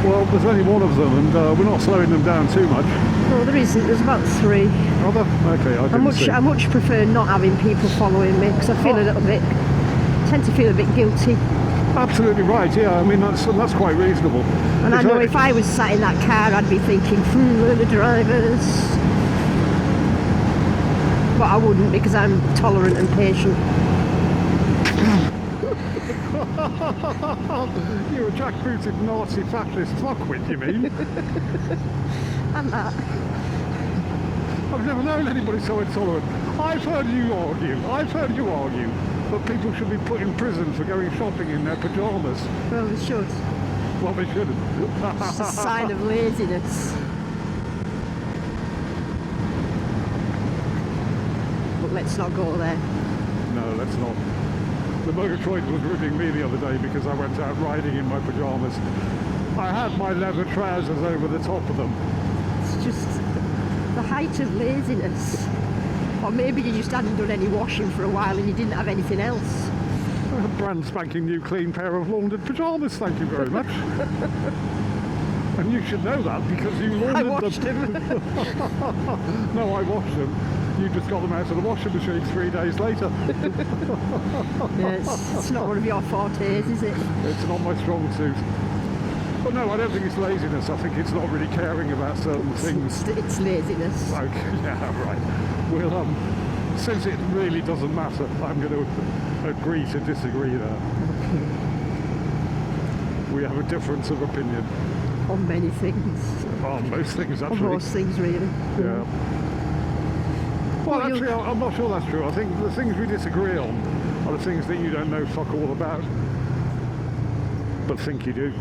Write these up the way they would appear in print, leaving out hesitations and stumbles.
Well, there's only one of them, and we're not slowing them down too much. No, there isn't. There's about 3. Are there? Okay, I can see. I much prefer not having people following me because I feel a little bit, tend to feel a bit guilty. Absolutely right. Yeah, I mean that's quite reasonable. And I know if I was sat in that car, I'd be thinking, learner drivers. But I wouldn't because I'm tolerant and patient. You're a jackbooted Nazi fascist fuckwit, you mean? I'm that. I've never known anybody so intolerant. I've heard you argue that people should be put in prison for going shopping in their pyjamas. Well, they should. Well, they shouldn't. It's a sign of laziness. But let's not go there. No, let's not. The Murgatroyd was ribbing me the other day because I went out riding in my pyjamas. I had my leather trousers over the top of them. It's just the height of laziness. Or maybe you just hadn't done any washing for a while and you didn't have anything else. A brand spanking new clean pair of laundered pyjamas, thank you very much. And you should know that because you laundered them. I washed them. No, I washed them. You just got them out of the washing machine 3 days later. Yeah, it's not one of your fortes, is it? It's not my strong suit. But no, I don't think it's laziness. I think it's not really caring about certain things. It's laziness. Okay, yeah, right. Well, since it really doesn't matter, I'm going to agree to disagree there. We have a difference of opinion. On many things. On most things, actually. On most things, really. Yeah. Well, actually, I'm not sure that's true. I think the things we disagree on are the things that you don't know fuck all about, but think you do.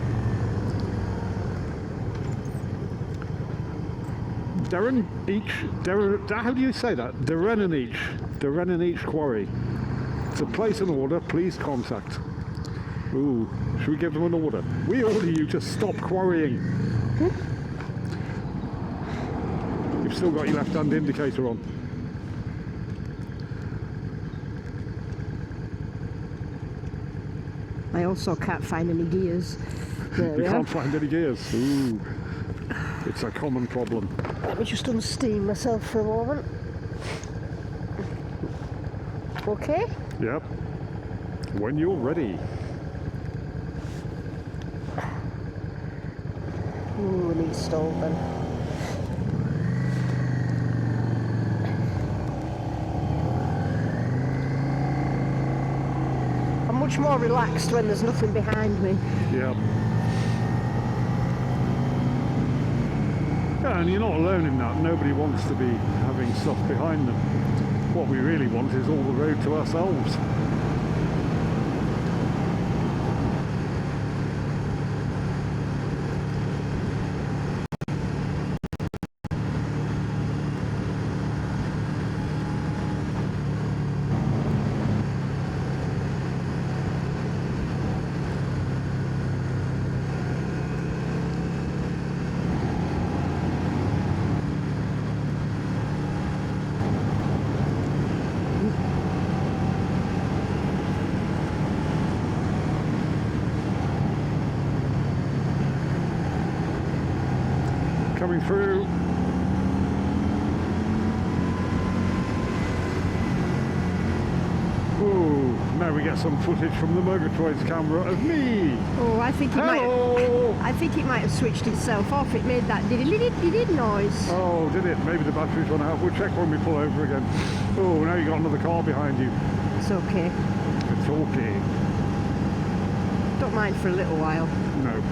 How do you say that? Derenneach Quarry. To place an order, please contact. Ooh, should we give them an order? We order you to stop quarrying. You've still got your left-hand indicator on. I also can't find any gears. You can't find any gears. Ooh, it's a common problem. Let me just unsteam myself for a moment. Okay? Yep. When you're ready. Ooh, I need stove then. I'm much more relaxed when there's nothing behind me. Yeah. Yeah, and you're not alone in that. Nobody wants to be having stuff behind them. What we really want is all the road to ourselves. Coming through. Ooh, now we get some footage from the Murgatroyd's camera of me. Oh, I think it might have switched itself off. It made that did noise. Oh, did it? Maybe the battery's run out. We'll check when we pull over again. Oh, now you got another car behind you. It's okay. It's okay. Don't mind for a little while. No.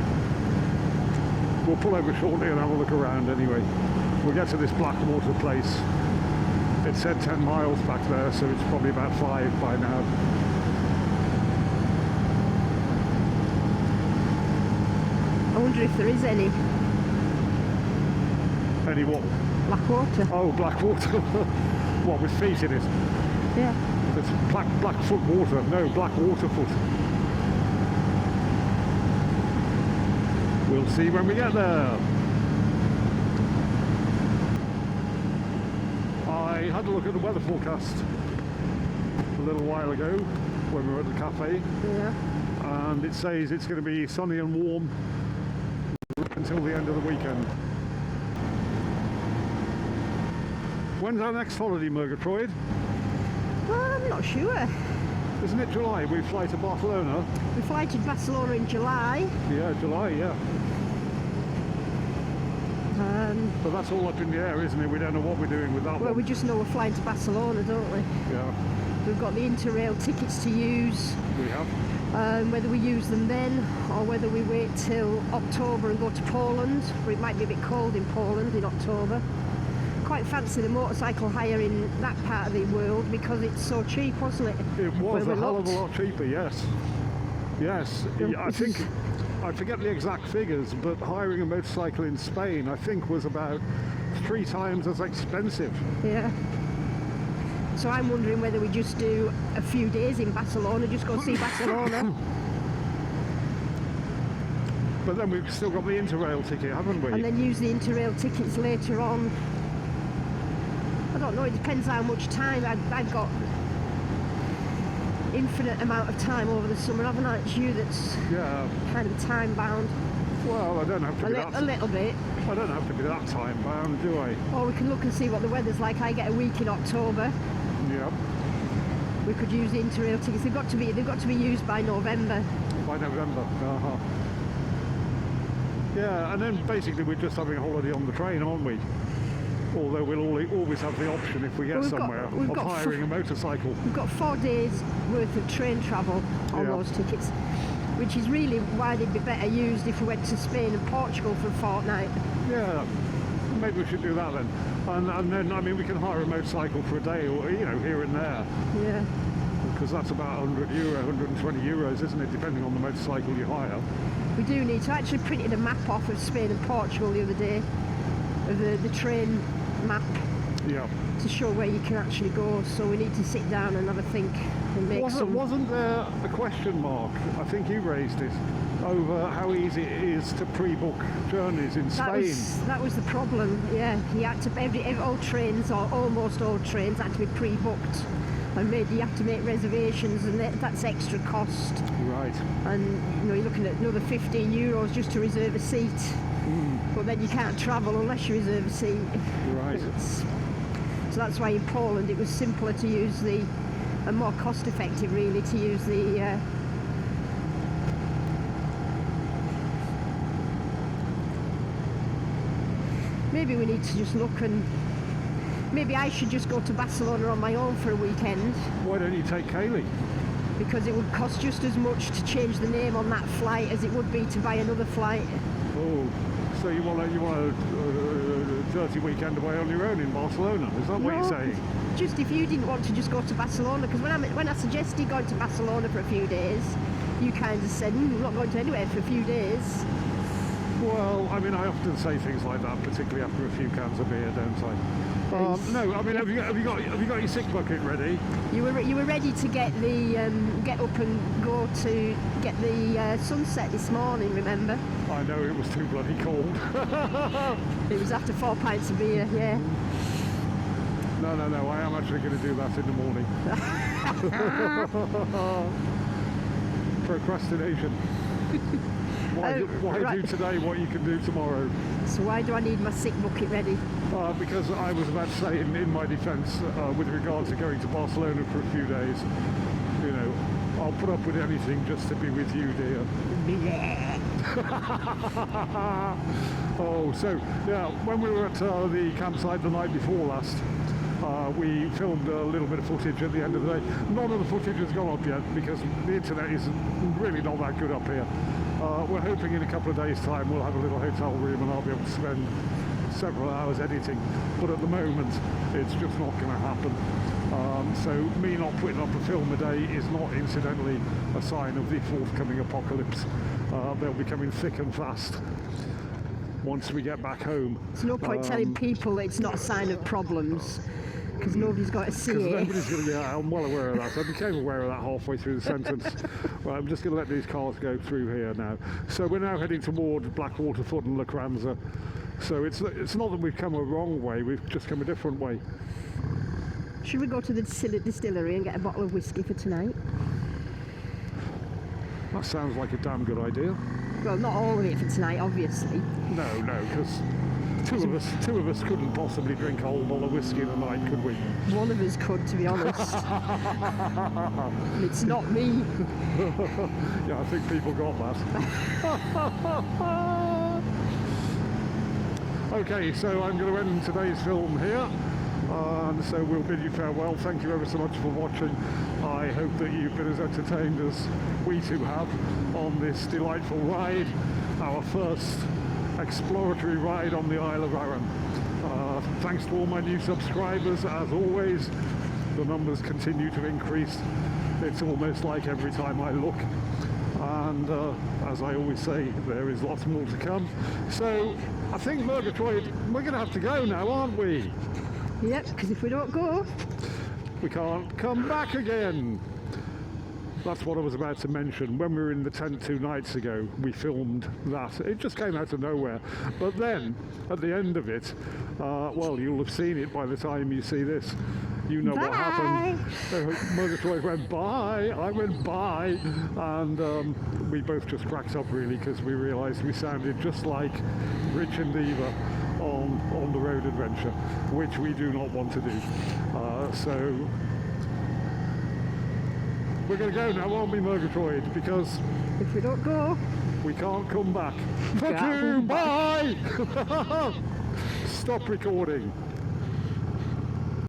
We'll pull over shortly and have a look around anyway. We'll get to this Blackwater place. It said 10 miles back there, so it's probably about 5 by now. I wonder if there is any. Any what? Blackwater. Oh, Blackwater. What, with feet in it? Yeah. It's Blackfoot water. No, Blackwaterfoot. We'll see when we get there. I had a look at the weather forecast a little while ago when we were at the cafe. Yeah. And it says it's going to be sunny and warm the until the end of the weekend. When's our next holiday, Murgatroyd? Well, I'm not sure. Isn't it July? We fly to Barcelona. We fly to Barcelona in July. Yeah, July, yeah. But that's all up in the air, isn't it? We don't know what we're doing with that Well, one. we just know we're flying to Barcelona, don't we? Yeah, We've got the Interrail tickets to use. we have. Whether we use them then or whether we wait till October and go to Poland, where it might be a bit cold in Poland in October. Quite fancy the motorcycle hire in that part of the world because it's so cheap, wasn't it? It was Where a we hell of a looked. lot cheaper, yes. Yes, I think, I forget the exact figures, but hiring a motorcycle in Spain, I think, was about 3 times as expensive. Yeah. So I'm wondering whether we just do a few days in Barcelona, just go see Barcelona. But then we've still got the Interrail ticket, haven't we? And then use the Interrail tickets later on. I don't know, it depends how much time. I've got infinite amount of time over the summer, haven't I? It's you that's Yeah. kind of time bound. Well, I don't have to A be that. little bit. I don't have to be that time bound, do I? Or we can look and see what the weather's like. I get a week in October. Yeah. We could use the Interrail tickets. They've got to be used by November. By November. Uh-huh. Yeah, and then basically we're just having a holiday on the train, aren't we? Although we'll always have the option, if we get Well, somewhere, we've of got hiring a motorcycle. We've got 4 days worth of train travel on Yeah. those tickets, which is really why they'd be better used if we went to Spain and Portugal for a fortnight. Yeah, maybe we should do that then. And then, I mean, we can hire a motorcycle for a day, or, you know, here and there. Yeah. Because that's about €100, 120 euros, isn't it, depending on the motorcycle you hire. We do need to. I actually printed a map off of Spain and Portugal the other day, of the train map, Yeah. to show where you can actually go. So we need to sit down and have a think and make Wasn't there a question mark, I think you raised it, over how easy it is to pre-book journeys in Spain? That was the problem. Yeah, you had to all trains, or almost all trains, had to be pre-booked, and you have to make reservations, and that's extra cost. Right. And you know, you're looking at another €15 just to reserve a seat. But then you can't travel unless you reserve a seat. Right. So that's why in Poland it was simpler to use and more cost effective really, to use the maybe we need to just look, and maybe I should just go to Barcelona on my own for a weekend, Why don't you take Kaylee? because it would cost just as much to change the name on that flight as it would be to buy another flight. Oh, so you want a dirty weekend away on your own in Barcelona? Is that what you're saying? Just if you didn't want to just go to Barcelona, because when I suggested going to Barcelona for a few days, you kind of said, I'm not going to anywhere for a few days. Well, I mean, I often say things like that, particularly after a few cans of beer, don't I? No, I mean, have you got your sick bucket ready? You were ready to get get up and go to get the sunset this morning, remember? I know, it was too bloody cold. It was after 4 pints of beer, yeah. No, I am actually going to do that in the morning. Procrastination. Why right. do today what you can do tomorrow? So why do I need my sick bucket ready? Because I was about to say, in my defence, with regard to going to Barcelona for a few days, you know, I'll put up with anything just to be with you, dear. Oh, so, yeah, when we were at the campsite the night before last, we filmed a little bit of footage at the end of the day. None of the footage has gone up yet because the internet is really not that good up here. We're hoping in a couple of days' time we'll have a little hotel room and I'll be able to spend several hours editing, but at the moment it's just not going to happen. So me not putting up a film a day is not incidentally a sign of the forthcoming apocalypse. They'll be coming thick and fast once we get back home. There's no point telling people it's not a sign of problems, because nobody's got to see it. Nobody's going to. Yeah, I'm well aware of that. I became aware of that halfway through the sentence. Well, I'm just going to let these cars go through here now. So we're now heading toward Blackwater Foot and Lochranza. So it's not that we've come a wrong way, we've just come a different way. Should we go to the distillery and get a bottle of whiskey for tonight? That sounds like a damn good idea. Well, not all of it for tonight, obviously. No, because two of us couldn't possibly drink a whole bottle of whiskey in a night, could we? One of us could, to be honest. And it's not me. Yeah, I think people got that. Okay, so I'm going to end today's film here. And so we'll bid you farewell. Thank you ever so much for watching. I hope that you've been as entertained as we two have on this delightful ride, our first exploratory ride on the Isle of Arran. Thanks to all my new subscribers. As always, the numbers continue to increase. It's almost like every time I look. And as I always say, there is lots more to come. So I think Murgatroyd, we're going to have to go now, aren't we? Yep, because if we don't go, we can't come back again. That's what I was about to mention. When we were in the tent 2 nights ago, we filmed that. It just came out of nowhere. But then, at the end of it, well, you'll have seen it by the time you see this. You know what happened. Murgatroyd went bye, I went bye, and we both just cracked up really because we realised we sounded just like Rich and Diva on the road adventure, which we do not want to do. So we're going to go now, aren't we, Murgatroyd? Because if we don't go, we can't come back. Fuck you, bye! Stop recording.